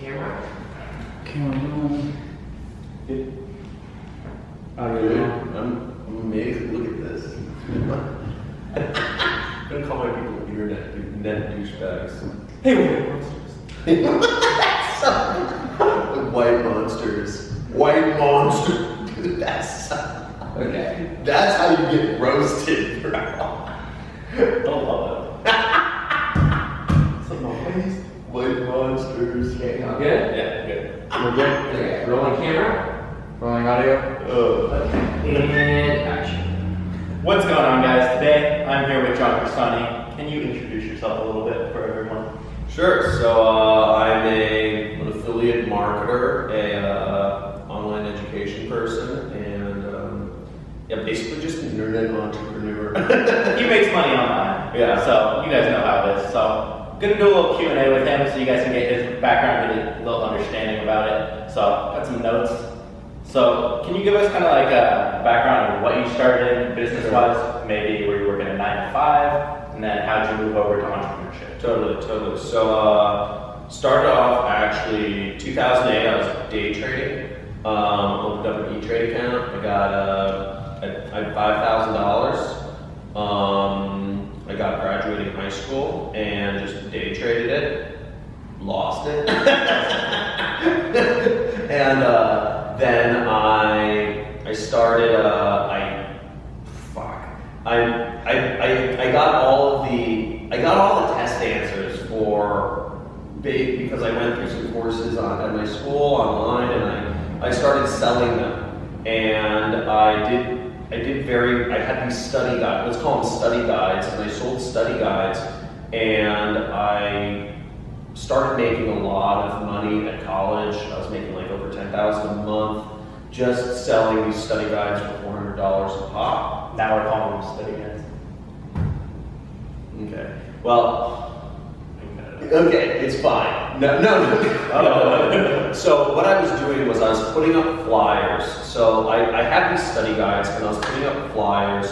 Camera? Camera. I'm amazed. Look at this. I'm gonna call my people internet douchebags. Hey, white monsters. White monsters. White monsters. Dude, that's Okay. That's how you get roasted, bro. Don't love it. Some noise. White monsters. Okay, all good? Yeah, good. We're good? Okay, rolling camera. Rolling audio? Okay, and action. What's going on, guys? Today, I'm here with John Crestani. Can you introduce yourself a little bit for everyone? Sure. So I'm an affiliate marketer, a online education person, and yeah, basically just an internet entrepreneur. He makes money online. Yeah. So you guys know how it is. So gonna do a little Q&A with him so you guys can get his background, get a little understanding about it. So got some notes. So can you give us kind of like a background of what you started in business-wise? Maybe were you working a 9 to 5, and then how'd you move over to entrepreneurship? Totally. So started off actually 2008. I was day trading. Opened up an E-Trade account. I got I had $5,000. I got graduating high school and just day traded it. Lost it. And then I started. I got all the test answers because I went through some courses at my school online, and I started selling them. And I had these study guides. Let's call them study guides, and I sold study guides, and I started making a lot of money at college. I was making like over $10,000 a month just selling these study guides for $400 a pop. Now we're calling them study guides. Okay. Well, okay, it's fine. No. So what I was doing was I was putting up flyers. So I had these study guides and I was putting up flyers.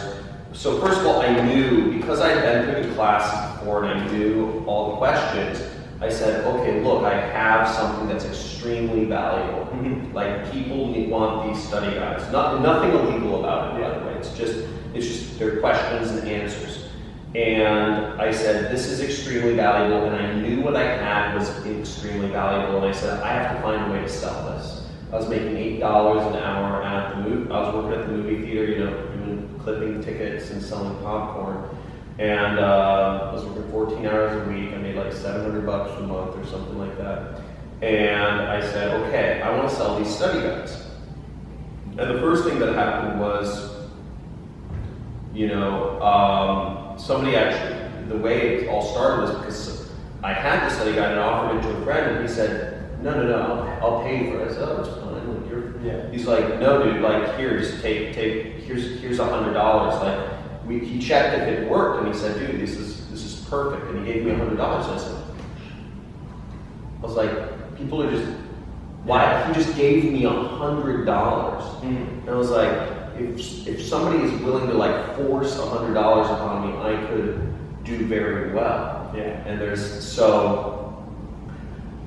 So first of all, I knew, because I had been through the classes before and I knew all the questions, I said, okay, look, I have something that's extremely valuable. Mm-hmm. Like, people want these study guides. Nothing illegal about it, by the way. It's just their questions and answers. And I said, this is extremely valuable, and I knew what I had was extremely valuable, and I said, I have to find a way to sell this. I was making $8 an hour at the movie. I was working at the movie theater, doing clipping tickets and selling popcorn. And I was working 14 hours a week. I made like $700 a month or something like that. And I said, okay, I want to sell these study guides. And the first thing that happened was, somebody actually, the way it all started was because I had the study guide and offered it to a friend, and he said, no, I'll pay you for it. I said, oh, it's fine. He's like, no, dude, like, here, just take, here's $100. Like, he checked if it worked, and he said, dude, this is perfect. And he gave me $100. I was like, people are just, why? He just gave me $100. Mm-hmm. And I was like, if somebody is willing to like force $100 upon me, I could do very well. Yeah. And so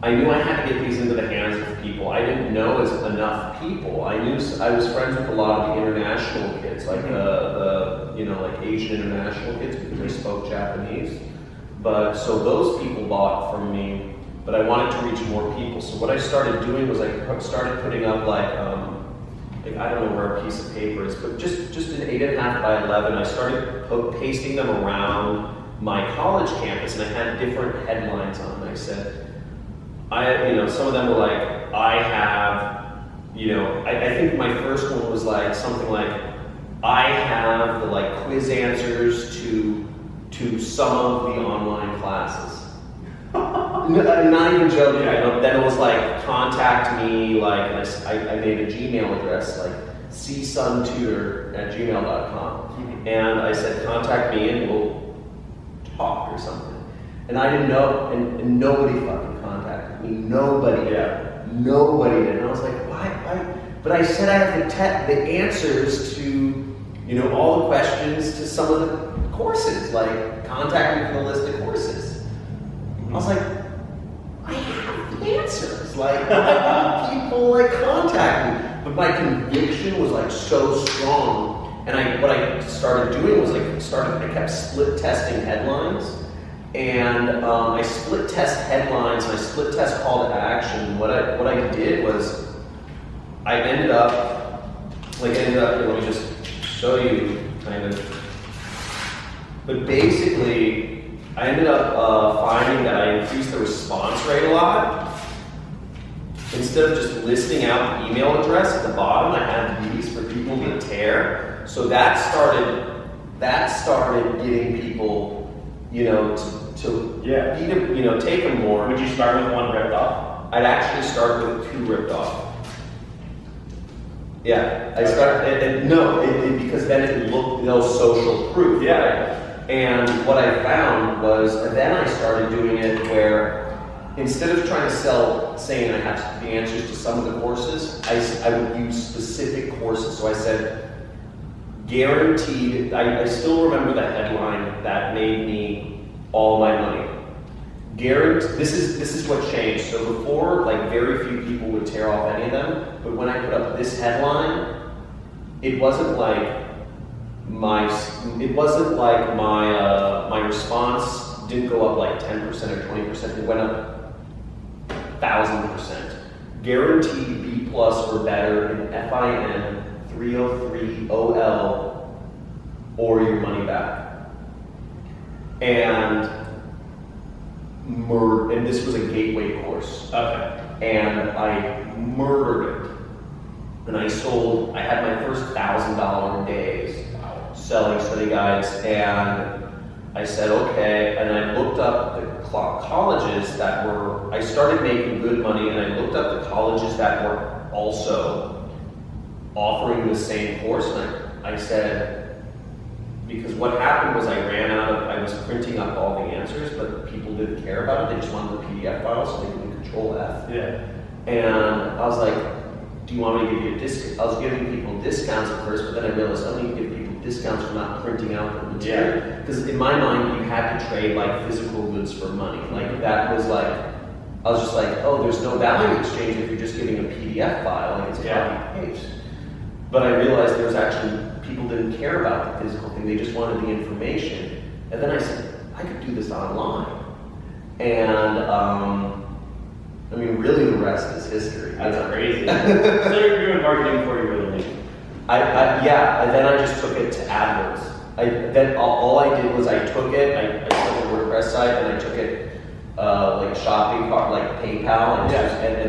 I knew I had to get these into the hands of people. I didn't know as enough people. I was friends with a lot of the international kids, like like Asian international kids, because they spoke Japanese. But so those people bought from me, but I wanted to reach more people. So what I started doing was I started putting up I don't know where a piece of paper is, but just an 8.5 by 11. I started pasting them around my college campus, and I had different headlines on them. I said, some of them were like, I have, I think my first one was like something like, I have the like quiz answers to some of the online classes. Not even joking. Then it was like, contact me, like, and I made a Gmail address, like csuntutor@gmail.com. Mm-hmm. And I said, contact me and we'll talk or something. And I didn't know, and nobody fucking contacted me. Nobody did. Nobody did. And I was like, why? But I said I have the answers to, all the questions to some of the courses, like, contact me for the list of courses. I was like, I have the answers. this. Like, why do people like contact me? But my conviction was like so strong. And what I started doing was I kept split testing headlines. And I split test headlines and I split test call to action. What I did was I ended up, here, let me just show you kind of. But basically, I ended up finding that I increased the response rate a lot. Instead of just listing out the email address at the bottom, I had these for people to tear. So that started getting people, take them more. Would you start with one ripped off? I'd actually start with 2 ripped off. Yeah, I started, because then it looked no social proof. Yeah. Right? And what I found was, then I started doing it where, instead of trying to sell, saying I have the answers to some of the courses, I would use specific courses. So I said, guaranteed, I still remember the headline that made me all my money. Guaranteed, this is what changed. So before, very few people would tear off any of them, but when I put up this headline, it wasn't like my response didn't go up like 10% or 20%, it went up 1,000%. Guaranteed B+ or better in FIN 303 OL or your money back. And this was a gateway course. Okay. And I murdered it. And I had my first $1,000 days selling study guides, and I said, okay, and I looked up the colleges that I started making good money, and I looked up the colleges that were also offering the same course, and I said, because what happened was I was printing up all the answers, but people didn't care about it, they just wanted the PDF file so they could Control F. Yeah. And I was like, do you want me to give you a discount? I was giving people discounts at first, but then I realized I don't need to give people discounts for not printing out the material. Because in my mind, you had to trade physical goods for money. That was I was just like, oh, there's no value exchange if you're just giving a PDF file, it's a copy and paste. But I realized there was actually, people didn't care about the physical thing, they just wanted the information. And then I said, I could do this online. And really the rest is history. That's crazy. So you're doing marketing before you really knew. And then I just took it to AdWords. Then all I did was I took it, I took a WordPress site, and I took it like a shopping cart, like PayPal, and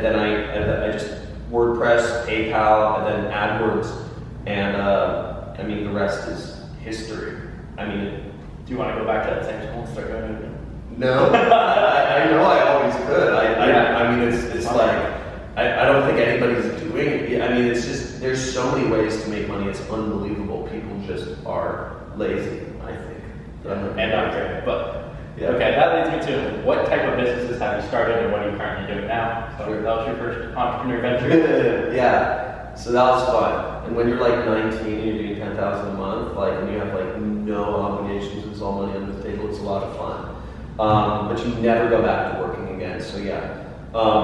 then I just WordPress, PayPal, and then AdWords, and the rest is history. Do you want to go back to that same school and start going again? No, I know I always could. It's I don't think anybody's doing it. It's just, there's so many ways to make money. It's unbelievable. People just are lazy, I think. And not great. But okay, that leads me to what type of businesses have you started and what are you currently doing now? So that was your first entrepreneur venture. Yeah. So that was fun. And when you're 19 and you're doing $10,000 a month, and you have no obligations, it's all money on the table. It's a lot of fun. But you never go back to working again. So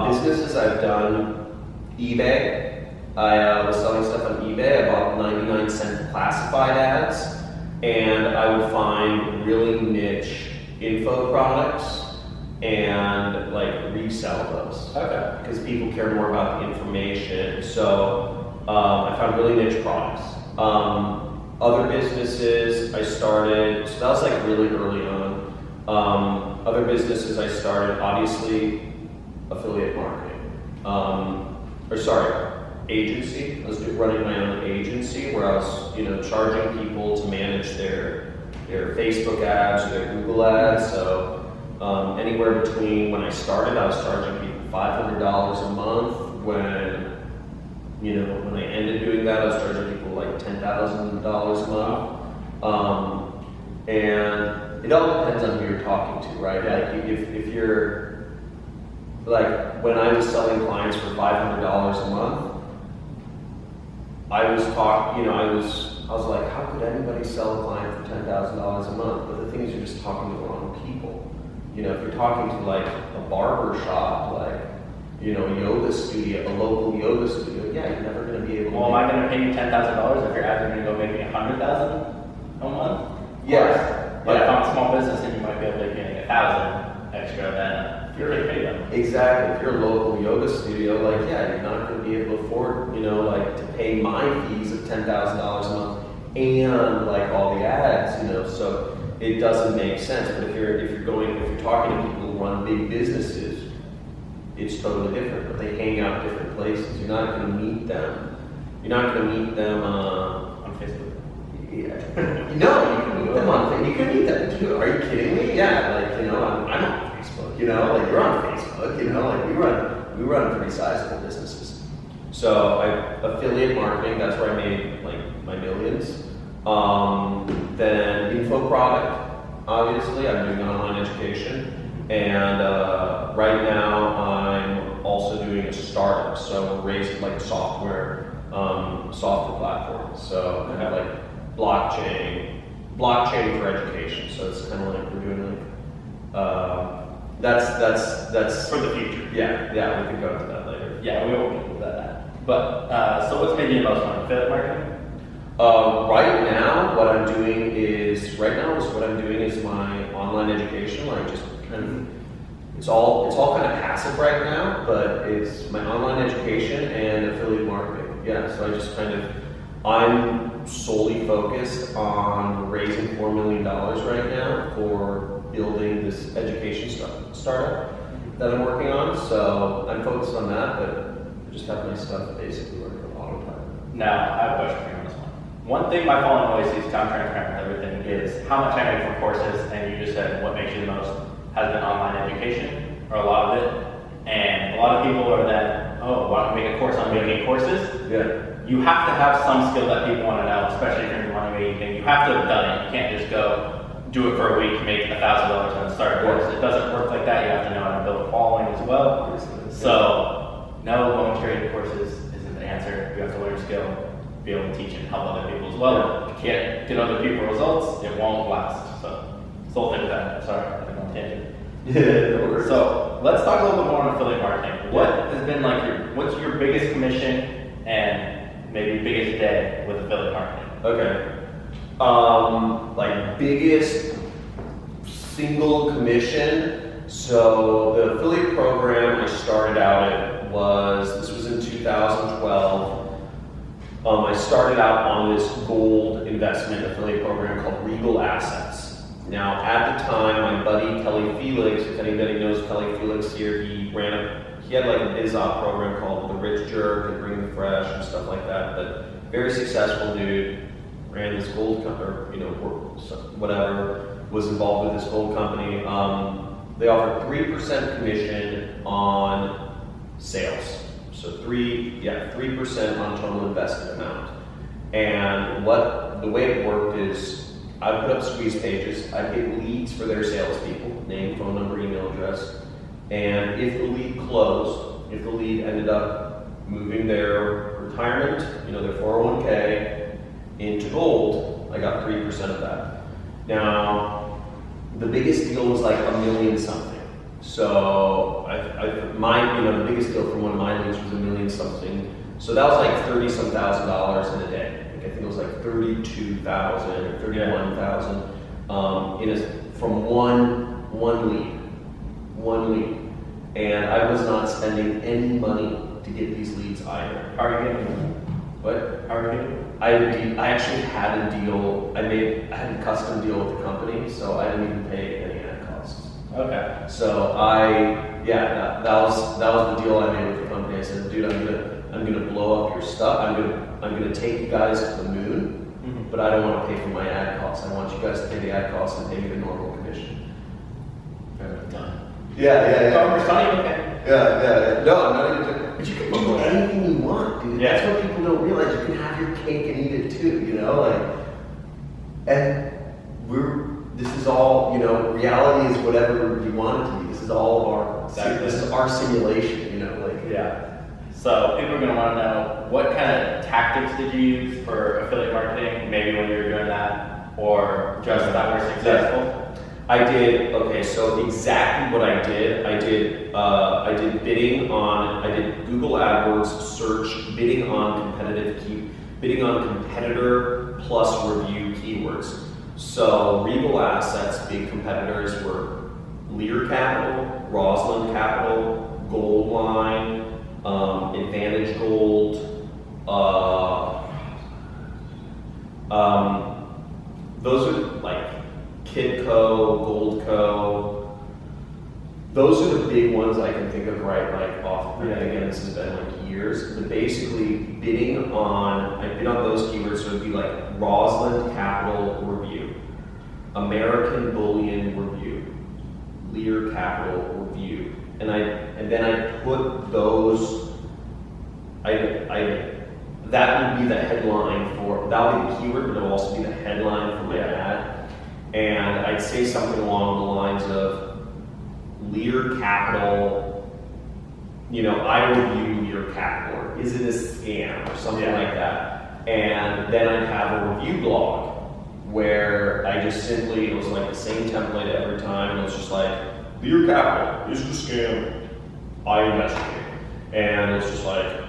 businesses I've done, eBay. I was selling stuff on eBay. I bought 99-cent classified ads, and I would find really niche info products and resell those. Okay. Because people care more about the information. So I found really niche products. Other businesses I started, so that was really early on. Other businesses I started, obviously, affiliate marketing. Agency. I was running my own agency where I was, charging people to manage their Facebook ads or their Google ads. So anywhere between, when I started, I was charging people $500 a month. When I ended doing that, I was charging people $10,000 a month. And it all depends on who you're talking to, right? If you're, when I was selling clients for $500 a month, I was like, how could anybody sell a client for $10,000 a month? But the thing is, you're just talking to the wrong people. If you're talking to a barber shop, yoga studio, a local yoga studio, yeah, you're never going to be able to. Well, am I going to pay you $10,000 if your ads are going to go make me $100,000 a month? Yes. But if I'm a small business and you might be able to make $1,000 extra, then you're going to pay them. Exactly. If you're a local yoga studio, you're not going to be able to afford, to pay my fees of $10,000 a month and all the ads, so it doesn't make sense. But if you're talking to people who run big businesses, it's totally different. But they hang out in different places. You're not going to meet them. You're not going to meet them On Facebook. Yeah. No, you can meet them on Facebook. You can meet them too. Are you kidding me? Yeah, I'm on Facebook. You're on Facebook. We run pretty sizable businesses. So affiliate marketing. That's where I made my millions. Then info product. Obviously, I'm doing online education, and right now I'm also doing a startup. So we're raising a software platform. So I have blockchain for education. So it's kind of we're doing that's For the future. Yeah, we can go into that later. Yeah, we will get into that. But, so what's making you most money? Affiliate marketing? Right now, what I'm doing is my online education. Just kind of, it's all kind of passive right now, but it's my online education and affiliate marketing. Yeah, so I'm solely focused on raising $4 million right now for building this education startup that I'm working on. So I'm focused on that, but I just have my stuff basically working a lot of time. Now, I have a question for you on this one. One thing my following always sees, I'm transparent with everything, is how much I make from courses, and you just said what makes you the most has been online education, or a lot of it. And a lot of people are then, why don't we make a course on making courses? Yeah. You have to have some skill that people want to know, especially if you're money making thing. You have to have done it. You can't just go do it for a week, make $1,000 and start a course. It doesn't work like that. You have to know how to build a following as well. So, no, going straight to courses isn't the answer. You have to learn skill, be able to teach and help other people as well. If you can't get other people results, it won't last. So, it's the whole thing with that. Sorry, I'm on tangent. Yeah. So, let's talk a little bit more on affiliate marketing. What has been what's your biggest commission and maybe biggest day with affiliate marketing? Okay. Biggest single commission. So the affiliate program I started out at this was in 2012. I started out on this gold investment affiliate program called Regal Assets. Now, at the time, my buddy Kelly Felix, if anybody knows Kelly Felix here, he had an IZOP program called The Rich Jerk and Bring the Fresh and stuff like that. But very successful dude, ran this gold company, was involved with this gold company. They offer 3% commission on sales. So 3% on total investment amount. And the way it worked is I put up squeeze pages. I get leads for their salespeople, name, phone number, email address. And if the lead closed, if the lead ended up moving their retirement, their 401k into gold, I got 3% of that. Now, the biggest deal was $1 million something. So the biggest deal from one of my leads was $1 million something. So that was $30-some thousand in a day. I think it was $32,000 or $31,000 from one lead. And I was not spending any money to get these leads either. How are you getting them? What? How are you getting them? I actually had a deal. I had a custom deal with the company, so I didn't even pay any ad costs. Okay. So that was the deal I made with the company. I said, dude, I'm gonna blow up your stuff. I'm gonna take you guys to the moon, but I don't want to pay for my ad costs. I want you guys to pay the ad costs and pay me the normal commission. Done. Yeah. Oh, for Sunny? Okay. Yeah. No, I'm not even joking. But you can do anything you want, dude. Yeah. That's what people don't realize. You can have your cake and eat it too, And this is all, reality is whatever you want it to be. This is all of this is our simulation, Yeah. So people are going to want to know, what kind of tactics did you use for affiliate marketing, maybe when you were doing that, or just that were successful? I did, okay, so exactly what I did did Google AdWords search, bidding on competitor plus review keywords. So Regal Assets, big competitors were Lear Capital, Rosalind Capital, Goldline, Advantage Gold, those are like Kidco, Goldco. Those are the big ones I can think of right like off. And again, this has been like years. But basically, I bid on those keywords. So it'd be like Rosalind Capital Review, American Bullion Review, Lear Capital Review, and then I put those. That would be the headline for, that would be the keyword, but it would also be the headline for my ad. And I'd say something along the lines of Lear Capital, I review Lear Capital, or is it a scam, or something like that. And then I'd have a review blog where I just simply, it was like the same template every time, and it was just like, Lear Capital, is it a scam? I investigate. And it's just like,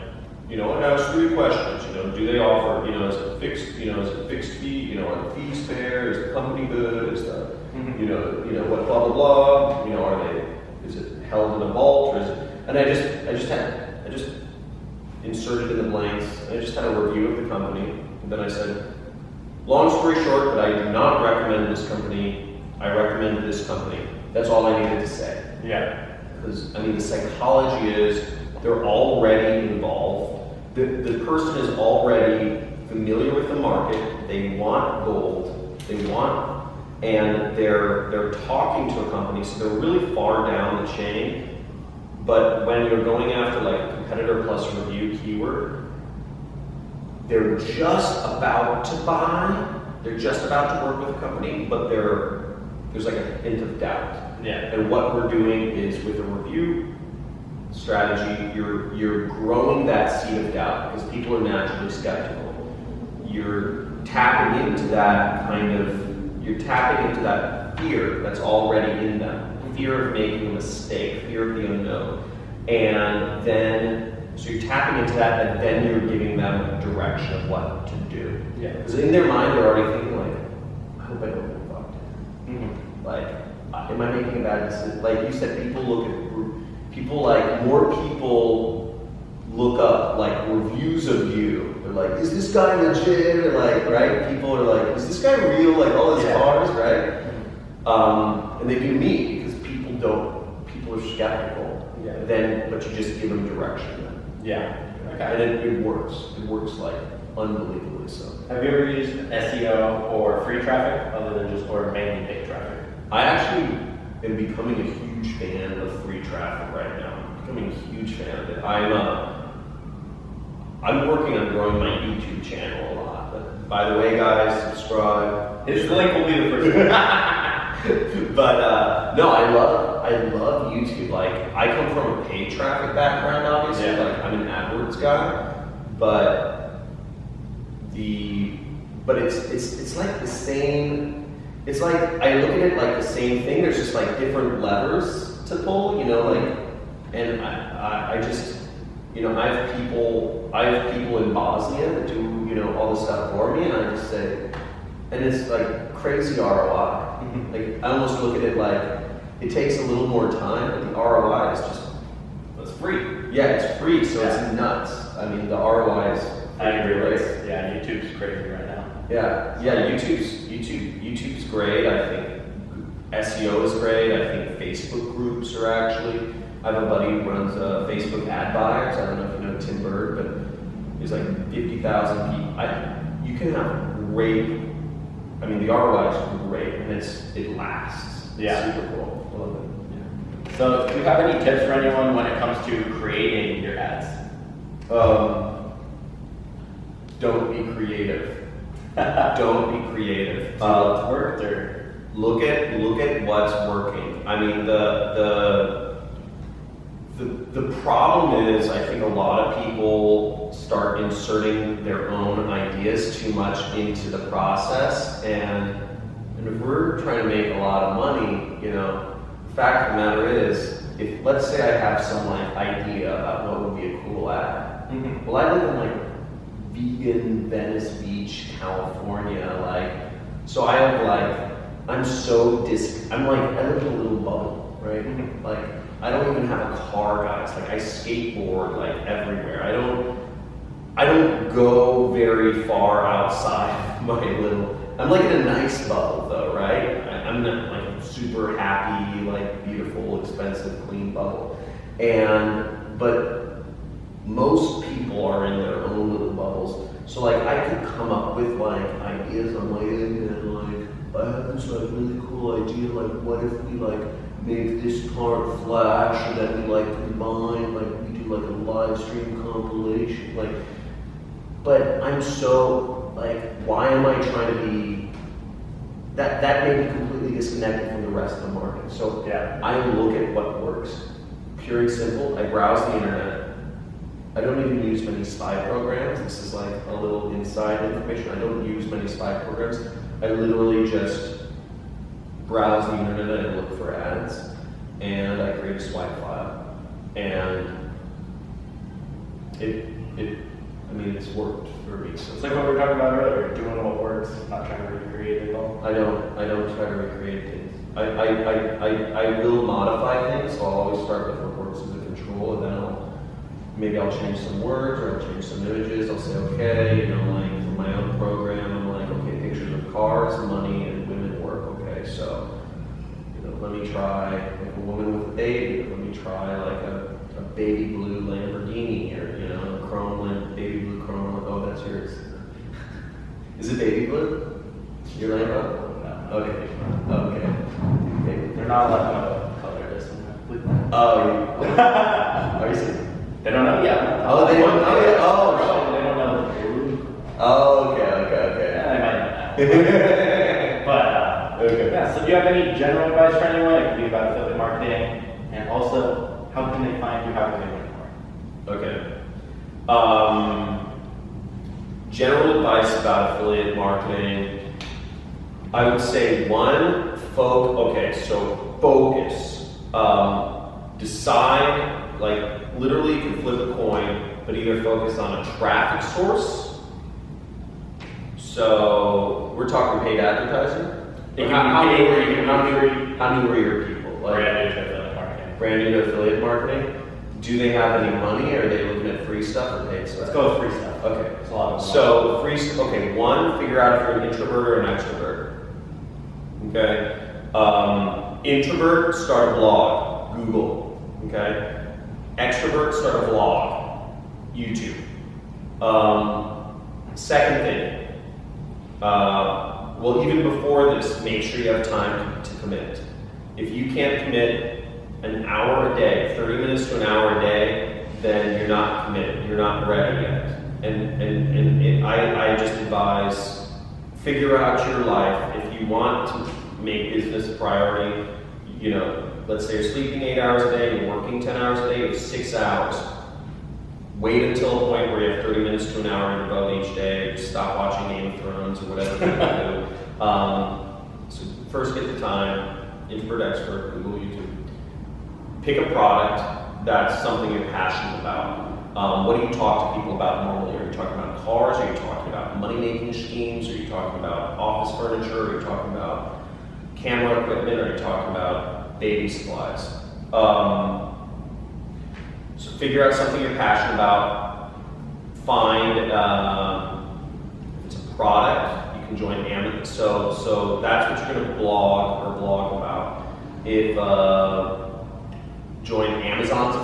it has 3 questions. Do they offer? Is it fixed? Is it fixed fee? Are the fees fair? Is the company good? Is the, what blah blah blah? Are they? Is it held in a vault? Or is it? And I just inserted in the blanks. I just had a review of the company, and then I said, long story short, but I do not recommend this company. I recommend this company. That's all I needed to say. Yeah. Because the psychology is they're already involved. The person is already familiar with the market. They want gold. And they're talking to a company, so they're really far down the chain. But when you're going after like competitor plus review keyword, they're just about to buy. They're just about to work with a company, but there's like a hint of doubt. Yeah. And what we're doing is with a review strategy, you're growing that seed of doubt because people are naturally skeptical. You're tapping into that fear that's already in them, fear of making a mistake, fear of the unknown, and then so you're tapping into that, and then you're giving them direction of what to do. Yeah. Because in their mind, they're already thinking like, I hope I don't get fucked. Mm-hmm. Like, am I making a bad decision? Like you said, more people look up like reviews of you. They're like, is this guy legit? Or like, right? People are like, is this guy real? Like all his cars, right? And they do me because people are skeptical. Yeah. But you just give them direction. Yeah. Okay. And it works. It works like unbelievably so. Have you ever used SEO or free traffic other than just or mainly paid traffic? I actually am becoming a huge fan of free traffic right now. I'm becoming a huge fan of it. I'm working on growing my YouTube channel a lot. But by the way, guys, subscribe. His link will be the first one. But no, I love YouTube. Like I come from a paid traffic background, obviously. Yeah. Like I'm an AdWords guy, but it's like the same. It's like I look at it like the same thing. There's just like different levers to pull, and I just, I have people in Bosnia that do, all this stuff for me, and I just say, and it's like crazy ROI. Mm-hmm. Like I almost look at it like it takes a little more time, but the ROI is just, it's free. yeah, it's free, so it's nuts. The ROI is. I agree, right? Yeah, YouTube's crazy right now. Yeah, YouTube's great. I think SEO is great. I think Facebook groups are actually. I have a buddy who runs Facebook ad buyers. I don't know if you know Tim Bird, but there's like 50,000 people. You can have great. The ROI is great, and it lasts. Yeah. It's super cool. I love it. Yeah. So, do you have any tips for anyone when it comes to creating your ads? Don't be creative. Don't be creative. What's worked or look at what's working. The problem is I think a lot of people start inserting their own ideas too much into the process, and And if we're trying to make a lot of money, you know, the fact of the matter is, if let's say I have some like idea about what would be a cool ad. Mm-hmm. Well, I live in like vegan Venice Beach, California, like, so I have like, I'm like, I live in a little bubble, right? Mm-hmm. Like, I don't even have a car, guys. Like, I skateboard like everywhere. I don't go very far outside my little. I'm like in a nice bubble though, right? I'm not like a super happy, like beautiful, expensive, clean bubble. But most people are in their own little bubbles. So like I could come up with like ideas on my end and like I have this like really cool idea, like what if we like make this part flash and then we like combine, like we do like a live stream compilation, like. But I'm so, like, why am I trying to be, that may be completely disconnected from the rest of the market. So yeah. I look at what works, pure and simple. I browse the internet. I don't even use many spy programs. This is like a little inside information. I don't use many spy programs. I literally just browse the internet and look for ads. And I create a swipe file. And I mean, it's worked for me. So It's like what we were talking about earlier, doing what works, not trying to recreate it all. I don't try to recreate things. I will modify things, so I'll always start with what works as a control, and then maybe I'll change some words, or I'll change some images. I'll say, okay, you know, like for my own program, I'm like, okay, pictures of cars, money, and women work. Okay, so, you know, let me try like a woman with a baby. Let me try like a baby blue Lamborghini, or you know, baby blue chrome. Oh, that's yours. Is it baby blue? Your Lambo? No. Okay. Okay. Baby. They're not allowed to know color this one. Oh, are you serious? They don't know yet. Oh, they don't know yet? Oh, They don't know the blue. Oh, okay. Yeah, they might know. But, Okay. yeah, so do you have any general advice for anyone? It could be about affiliate marketing, and also, how can they find you? How can they learn more? Okay. General advice about affiliate marketing. I would say one, focus. Decide, like literally you can flip a coin, but either focus on a traffic source. So we're talking paid advertising. How many were your people? Like, brand new to affiliate marketing. Do they have any money, or are they looking at free stuff or paid stuff? Let's go with free stuff. Okay. It's a lot of So one, figure out if you're an introvert or an extrovert. Okay. Introvert, start a blog, Google. Okay. Extrovert, start a vlog, YouTube. Second thing, well, even before this, make sure you have time to commit. If you can't commit an hour a day, 30 minutes to an hour a day, then you're not committed. You're not ready yet. I just advise, figure out your life. If you want to make business a priority, you know, let's say you're sleeping 8 hours a day, you're working 10 hours a day, you have 6 hours. Wait until a point where you have 30 minutes to an hour in your boat each day. Stop watching Game of Thrones or whatever you do. So first get the time, introvert, expert, Google, YouTube. Pick a product that's something you're passionate about. What do you talk to people about normally? Are you talking about cars? Are you talking about money-making schemes? Are you talking about office furniture? Are you talking about camera equipment? Are you talking about baby supplies? So figure out something you're passionate about. Find, if it's a product, you can join Amazon. So that's what you're going to blog about. If join Amazon's